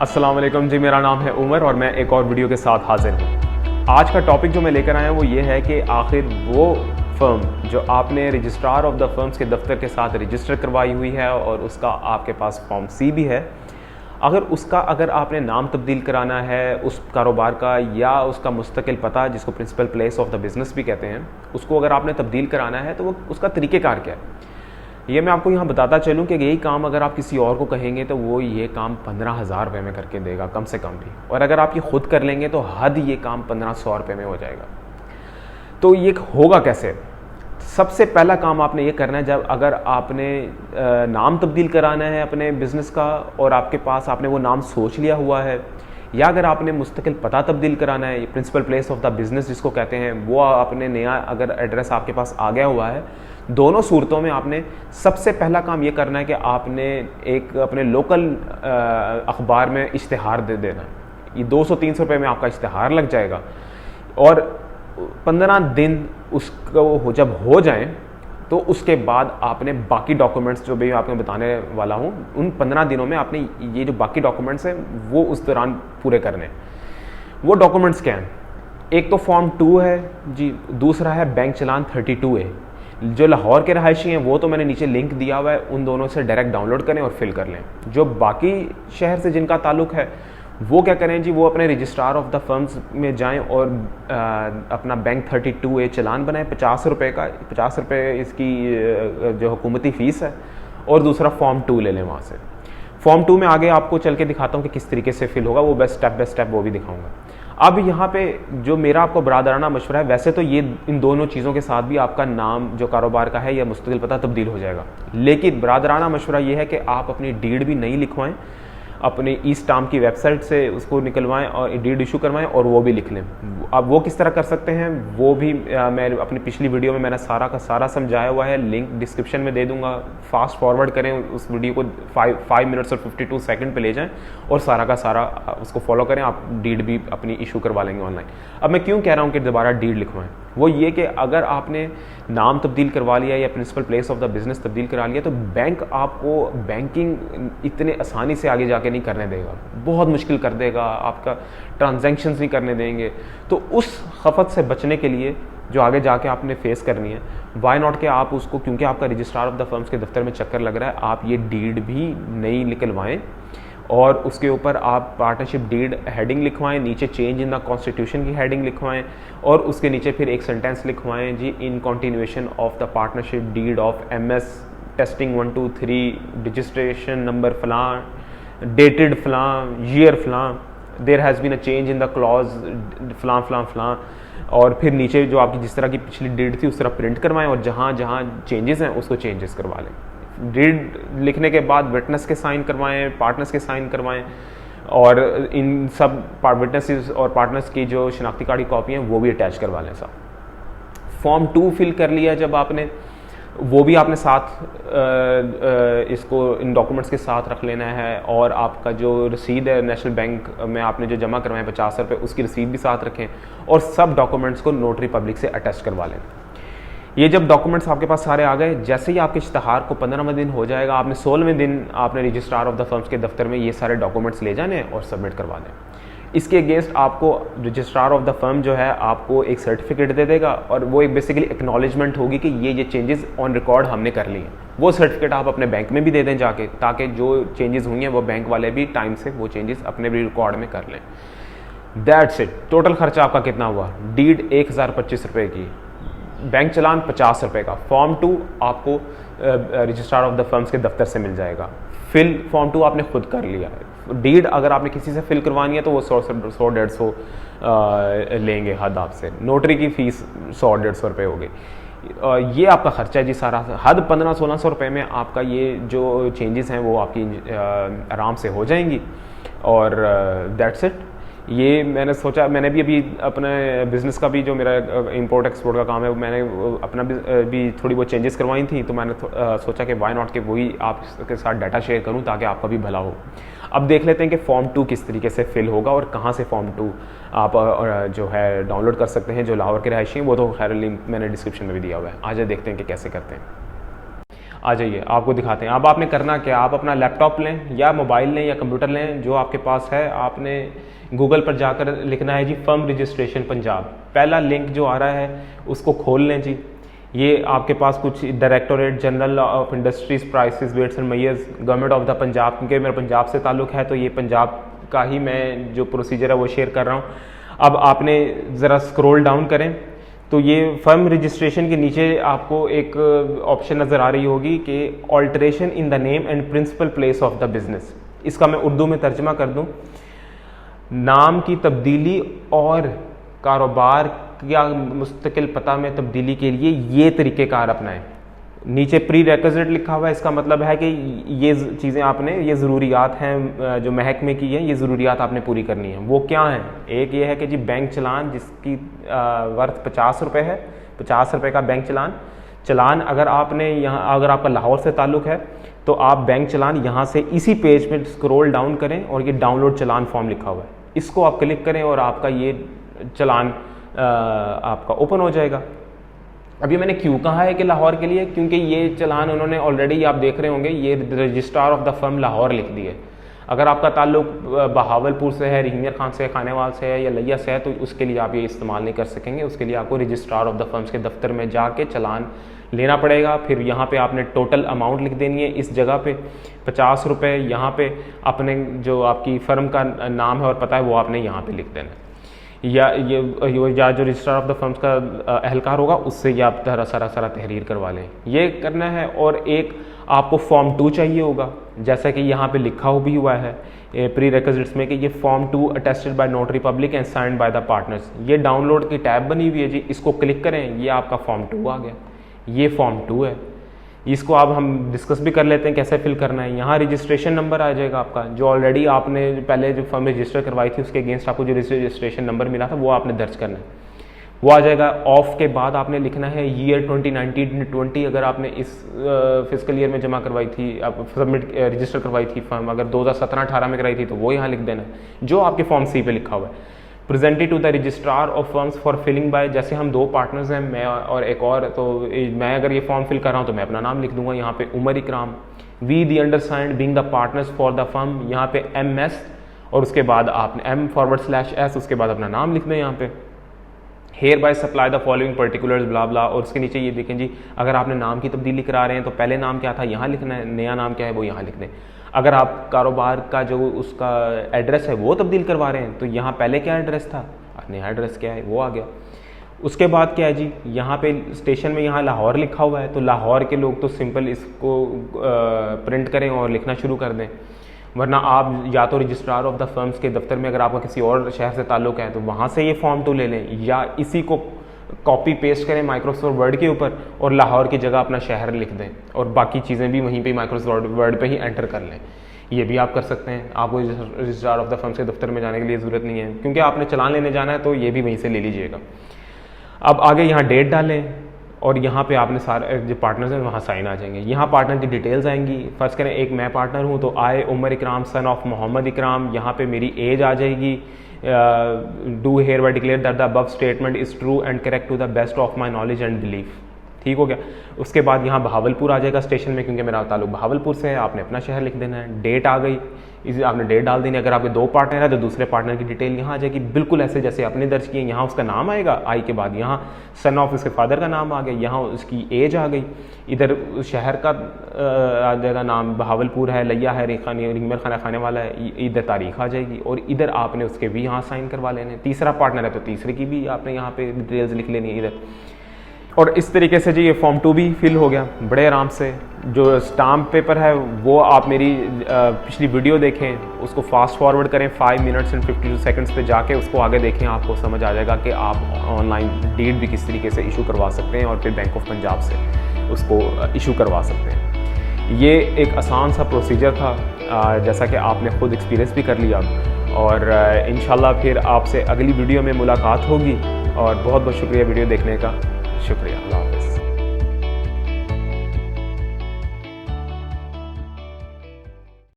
अस्सलाम वालेकुम जी, मेरा नाम है उमर और मैं एक और वीडियो के साथ हाजिर हूँ। आज का टॉपिक जो मैं लेकर आया हूँ वो ये है कि आखिर वो फर्म जो आपने रजिस्ट्रार ऑफ द फर्म्स के दफ्तर के साथ रजिस्टर करवाई हुई है और उसका आपके पास फॉर्म सी भी है, अगर आपने नाम तब्दील कराना है उस कारोबार का या उसका मुस्तकिल पता जिसको principal place of the business भी कहते हैं, उसको अगर आपने तब्दील कराना है तो वो उसका तरीक़ेकार क्या है, ये मैं आपको यहाँ बताता चलूँ कि यही काम अगर आप किसी और को कहेंगे तो वो ये काम 15,000 रुपये में करके देगा कम से कम भी, और अगर आप ये खुद कर लेंगे तो हद ये काम 1500 रुपये में हो जाएगा। तो ये होगा कैसे? सबसे पहला काम आपने ये करना है, जब अगर आपने नाम तब्दील कराना है अपने बिज़नेस का और आपके पास आपने वो नाम सोच लिया हुआ है, या अगर आपने मुस्तकिल पता तब्दील कराना है, principal place of the business जिसको कहते हैं, वो आपने नया अगर एड्रेस आपके पास आ गया हुआ है, दोनों सूरतों में आपने सबसे पहला काम ये करना है कि आपने एक अपने लोकल अखबार में इश्तिहार दे देना है। ये 200-300 रुपये में आपका इश्तिहार लग जाएगा और 15 दिन उसको जब हो जाएं तो उसके बाद आपने बाकी डॉक्यूमेंट्स जो भी आपको बताने वाला हूँ, उन 15 दिनों में आपने ये जो बाकी डॉक्यूमेंट्स हैं वो उस दौरान पूरे करने। वो डॉक्यूमेंट्स क्या हैं? एक तो फॉर्म 2 है जी, दूसरा है बैंक चलान 32A। जो लाहौर के रहायशी हैं वो तो मैंने नीचे लिंक दिया हुआ है, उन दोनों से डायरेक्ट डाउनलोड करें और फिल कर लें। जो बाकी शहर से जिनका ताल्लुक़ है वो क्या करें जी, वो अपने रजिस्ट्रार ऑफ द फर्म्स में जाएं और अपना बैंक 32A चलान बनाएं 50 रुपये का। 50 रुपये इसकी जो हुकूमती फ़ीस है, और दूसरा फॉर्म 2 ले लें वहाँ से। फॉर्म 2 में आगे आपको चल के दिखाता हूँ कि किस तरीके से फिल होगा, वो बस स्टेप बाय स्टेप वो भी दिखाऊँगा। अब यहाँ पे जो मेरा आपको बरादराना मशवरा है, वैसे तो ये इन दोनों चीज़ों के साथ भी आपका नाम जो कारोबार का है या मुस्तकिल पता तब्दील हो जाएगा, लेकिन बरादराना मशवरा ये है कि आप अपनी डीड भी नहीं लिखवाएं, अपने ई स्टाम्प की वेबसाइट से उसको निकलवाएं और डीड इशू करवाएं और वो भी लिख लें। अब वो किस तरह कर सकते हैं वो भी मैं अपनी पिछली वीडियो में मैंने सारा का सारा समझाया हुआ है, लिंक डिस्क्रिप्शन में दे दूंगा। फास्ट फॉरवर्ड करें उस वीडियो को, 5 मिनट्स और 52 सेकंड पे ले जाएं और सारा का सारा उसको फॉलो करें, आप डीड भी अपनी इशू करवा लेंगे ऑनलाइन। अब मैं क्यों कह रहा हूँ कि दोबारा डीड लिखवाएं, वो ये कि अगर आपने नाम तब्दील करवा लिया या principal place of the business तब्दील करा लिया तो बैंक आपको बैंकिंग इतने आसानी से आगे जाके नहीं करने देगा, बहुत मुश्किल कर देगा, आपका ट्रांजैक्शंस नहीं करने देंगे। तो उस खफत से बचने के लिए जो आगे जाके आपने फेस करनी है, वाई नॉट के आप उसको, क्योंकि आपका रजिस्ट्रार ऑफ द फर्म्स के दफ्तर में चक्कर लग रहा है, आप ये डीड भी नहीं निकलवाएं और उसके ऊपर आप पार्टनरशिप डीड हेडिंग लिखवाएं, नीचे चेंज इन द कॉन्स्टिट्यूशन की हेडिंग लिखवाएं और उसके नीचे फिर एक सेंटेंस लिखवाएं जी, in continuation of the partnership deed of MS testing 1 2 3 registration number फलां, डेटेड फलां, ईयर फलां, there has been a change in the clause फलां फलां फलां, और फिर नीचे जो आपकी जिस तरह की पिछली डीड थी उस तरह प्रिंट करवाएं और जहाँ जहाँ चेंजेस हैं उसको चेंजेस करवा लें। डीड लिखने के बाद विटनेस के साइन करवाएं, पार्टनर्स के साइन करवाएं और इन सब विटनेसेस और पार्टनर्स की जो शनाख्ती कार्ड की कॉपी हैं वो भी अटैच करवा लें साहब। फॉर्म 2 फिल कर लिया जब आपने, वो भी आपने साथ इसको इन डॉक्यूमेंट्स के साथ रख लेना है, और आपका जो रसीद है नेशनल बैंक में आपने जो जमा करवाएं 50 रुपये, उसकी रसीद भी साथ रखें और सब डॉक्यूमेंट्स को नोटरी पब्लिक से अटैच करवा लें। ये जब डॉक्यूमेंट्स आपके पास सारे आ गए, जैसे ही आपके इश्तिहार को 15वें दिन हो जाएगा, आपने 16वें दिन आपने रजिस्ट्रार ऑफ द फर्म्स के दफ्तर में ये सारे डॉक्यूमेंट्स ले जाने और सबमिट करवा दें। इसके अगेंस्ट आपको रजिस्ट्रार ऑफ द फर्म जो है आपको एक सर्टिफिकेट दे देगा और वो एक बेसिकली एक्नॉलेजमेंट होगी कि ये चेंजेस ऑन रिकॉर्ड हमने कर लिए हैं। वो सर्टिफिकेट आप अपने बैंक में भी दे दें जाके, ताकि जो चेंजेस हुई हैं वो बैंक वाले भी टाइम से वो चेंजेस अपने भी रिकॉर्ड में कर लें। That's it. टोटल खर्चा आपका कितना हुआ? डीड 1025 रुपये की, बैंक चलान 50 रुपये का, फॉर्म 2 आपको रजिस्ट्रार ऑफ द फर्म्स के दफ्तर से मिल जाएगा। फिल फॉर्म 2 आपने खुद कर लिया है। डीड अगर आपने किसी से फिल करवानी है तो वो 100-150 लेंगे हद आपसे। नोटरी की फ़ीस 100-150 रुपये हो गई। ये आपका खर्चा है जी सारा, हद 1500-1600 रुपये में आपका ये जो चेंजेस हैं वो आपकी आराम से हो जाएंगी। और दैट्स इट। ये मैंने सोचा, मैंने भी अभी अपने बिज़नेस का भी जो मेरा इंपोर्ट एक्सपोर्ट का काम है मैंने अपना भी थोड़ी बहुत चेंजेस करवाई थी, तो मैंने सोचा कि वाई नॉट के वही आपके साथ डाटा शेयर करूं ताकि आपका भी भला हो। अब देख लेते हैं कि फॉर्म 2 किस तरीके से फिल होगा और कहाँ से फॉर्म 2 आप जो है डाउनलोड कर सकते हैं। जो लाहौर के रहायशी हैं वो तो खैर लिंक मैंने डिस्क्रिप्शन में भी दिया हुआ है। आज देखते हैं कि कैसे करते हैं। आ जाइए आपको दिखाते हैं। अब आपने करना क्या, आप अपना लैपटॉप लें या मोबाइल लें या कंप्यूटर लें, जो आपके पास है, आपने गूगल पर जाकर लिखना है जी फर्म रजिस्ट्रेशन पंजाब। पहला लिंक जो आ रहा है उसको खोल लें जी। ये आपके पास कुछ directorate general of industries prices weights and measures government of the Punjab, क्योंकि मेरा पंजाब से ताल्लुक़ है तो ये पंजाब का ही मैं जो प्रोसीजर है वो शेयर कर रहा हूँ। अब आपने ज़रा स्क्रॉल डाउन करें तो ये फर्म रजिस्ट्रेशन के नीचे आपको एक ऑप्शन नज़र आ रही होगी कि alteration in the name and principal place of the business. इसका मैं उर्दू में तर्जमा कर दूं, नाम की तब्दीली और कारोबार या मुस्तकिल पता में तब्दीली के लिए ये तरीक़ेकार अपनाएं। नीचे प्री रेक्विजिट लिखा हुआ है, इसका मतलब है कि ये चीज़ें आपने, ये ज़रूरियात हैं जो महकमे की हैं, ये ज़रूरियात आपने पूरी करनी है। वो क्या हैं? एक ये है कि जी बैंक चलान जिसकी वर्थ 50 रुपये है, 50 रुपये का बैंक चलान अगर आपने यहाँ, अगर आपका लाहौर से ताल्लुक़ है तो आप बैंक चलान यहाँ से इसी पेज में स्क्रॉल डाउन करें और ये डाउनलोड चलान फॉर्म लिखा हुआ है, इसको आप क्लिक करें और आपका ये चलान आपका ओपन हो जाएगा। अभी मैंने क्यों कहा है कि लाहौर के लिए, क्योंकि ये चलान उन्होंने ऑलरेडी, आप देख रहे होंगे, ये registrar of the firm Lahore लिख दिए। अगर आपका ताल्लुक बहावलपुर से है, रिहिमियर खान से, खानेवाल से है या लिया से है तो उसके लिए आप ये इस्तेमाल नहीं कर सकेंगे। उसके लिए आपको रजिस्ट्रार ऑफ द फर्म्स के दफ्तर में जाके चलान लेना पड़ेगा। फिर यहाँ पे आपने टोटल अमाउंट लिख देनी है, इस जगह पे 50 रुपये, यहाँ पे अपने जो आपकी फ़र्म का नाम है और पता है वो आपने यहाँ पे लिख देना है, या जो रजिस्ट्रार ऑफ द फर्म्स का अहलकार होगा उससे ये आप सारा तहरीर करवा लें, ये करना है। और एक आपको फॉर्म 2 चाहिए होगा, जैसा कि यहाँ पे लिखा भी हुआ है प्री रेक्विजिट्स में कि ये form 2 attested bye notary public and signed by the partners. ये डाउनलोड की टैब बनी हुई है जी, इसको क्लिक करें, ये आपका फॉर्म 2 आ गया। ये फॉर्म 2 है, इसको अब हम डिस्कस भी कर लेते हैं कैसे फिल करना है। यहाँ रजिस्ट्रेशन नंबर आ जाएगा आपका, जो ऑलरेडी आपने पहले जो फर्म रजिस्टर करवाई थी उसके अगेंस्ट आपको जो रजिस्ट्रेशन नंबर मिला था वो आपने दर्ज करना है, वो आ जाएगा। ऑफ के बाद आपने लिखना है ईयर 2019-20, अगर आपने इस फिजिकल ईयर में जमा करवाई थी, आप सबमिट रजिस्टर करवाई थी फर्म, अगर 2017-18 में कराई थी तो वो यहाँ लिख देना है जो आपके फॉर्म C पे लिखा हुआ है। Presented to the registrar of firms for filing by, जैसे हम 2 पार्टनर्स हैं, मैं और एक और, तो मैं अगर ये फॉर्म फिल कर रहा हूँ तो मैं अपना नाम लिख दूंगा यहाँ पे Umar Ikram, we the undersigned being the partners for the firm, यहाँ पे MS और उसके बाद आपने M/S, उसके बाद अपना नाम लिख दें यहाँ पे। Hereby supply the following particulars blah blah, और उसके नीचे ये देखें जी, अगर आपने नाम की तब्दीली करा रहे हैं तो पहले नाम क्या था यहाँ लिखना है, नया नाम क्या है वो यहाँ लिख दें। अगर आप कारोबार का जो उसका एड्रेस है वो तब्दील करवा रहे हैं तो यहाँ पहले क्या एड्रेस था, नया एड्रेस क्या है वो आ गया। उसके बाद क्या है जी, यहाँ पे स्टेशन में यहाँ लाहौर लिखा हुआ है, तो लाहौर के लोग तो सिंपल इसको प्रिंट करें और लिखना शुरू कर दें, वरना आप या तो रजिस्ट्रार ऑफ द फर्म्स के दफ्तर में अगर आपका किसी और शहर से ताल्लुक़ है तो वहाँ से ये फॉर्म 2 ले लें, या इसी को कॉपी पेस्ट करें माइक्रोसॉफ्ट वर्ड के ऊपर और लाहौर की जगह अपना शहर लिख दें और बाकी चीज़ें भी वहीं पे माइक्रोसॉफ्ट वर्ड पे ही एंटर कर लें। ये भी आप कर सकते हैं, आपको रजिस्ट्रार ऑफ द फर्म्स के दफ्तर में जाने के लिए ज़रूरत नहीं है, क्योंकि आपने चलान लेने जाना है तो ये भी वहीं से ले लीजिएगा। अब आगे यहाँ डेट डालें और यहाँ पे आपने सारे जो पार्टनर्स हैं वहाँ साइन आ जाएंगे। यहाँ पार्टनर की डिटेल्स आएंगी। फर्स्ट करें एक मैं पार्टनर हूँ तो आए उमर इकराम सन ऑफ मोहम्मद इकराम, यहाँ पे मेरी एज आ जाएगी। Do hereby declare that the above statement is true and correct to the best of my knowledge and belief. ठीक हो गया। उसके बाद यहाँ बहावलपुर आ जाएगा स्टेशन में, क्योंकि मेरा ताल्लुक बहावलपुर से है, आपने अपना शहर लिख देना है। डेट आ गई, इसे आपने डेट डाल देनी है। अगर आपके 2 पार्टनर है तो दूसरे पार्टनर की डिटेल यहाँ आ जाएगी, बिल्कुल ऐसे जैसे आपने दर्ज किए। यहाँ उसका नाम आएगा, आई के बाद यहाँ सन ऑफ उसके फादर का नाम आ गया, यहाँ उसकी एज आ गई, इधर शहर का आ जाएगा नाम, बहावलपुर है, लिया है, रिहिमियर खान खाने वाला है, इधर तारीख आ जाएगी और इधर आपने उसके भी यहाँ साइन करवा लेने। तीसरा पार्टनर है तो तीसरे की भी आपने यहाँ पे डिटेल्स लिख लेनी है इधर। और इस तरीके से जी ये फॉर्म 2 भी फिल हो गया बड़े आराम से। जो स्टाम्प पेपर है वो आप मेरी पिछली वीडियो देखें, उसको फास्ट फॉरवर्ड करें 5 मिनट्स एंड 52 सेकंड्स पे जाके उसको आगे देखें, आपको समझ आ जाएगा कि आप ऑनलाइन डीड भी किस तरीके से इशू करवा सकते हैं और फिर बैंक ऑफ पंजाब से उसको इशू करवा सकते हैं। ये एक आसान सा प्रोसीजर था, जैसा कि आपने ख़ुद एक्सपीरियंस भी कर लिया। और इंशाल्लाह फिर आपसे अगली वीडियो में मुलाकात होगी। और बहुत बहुत शुक्रिया वीडियो देखने का, शुक्रिया। अल्लाह हाफ़िज़।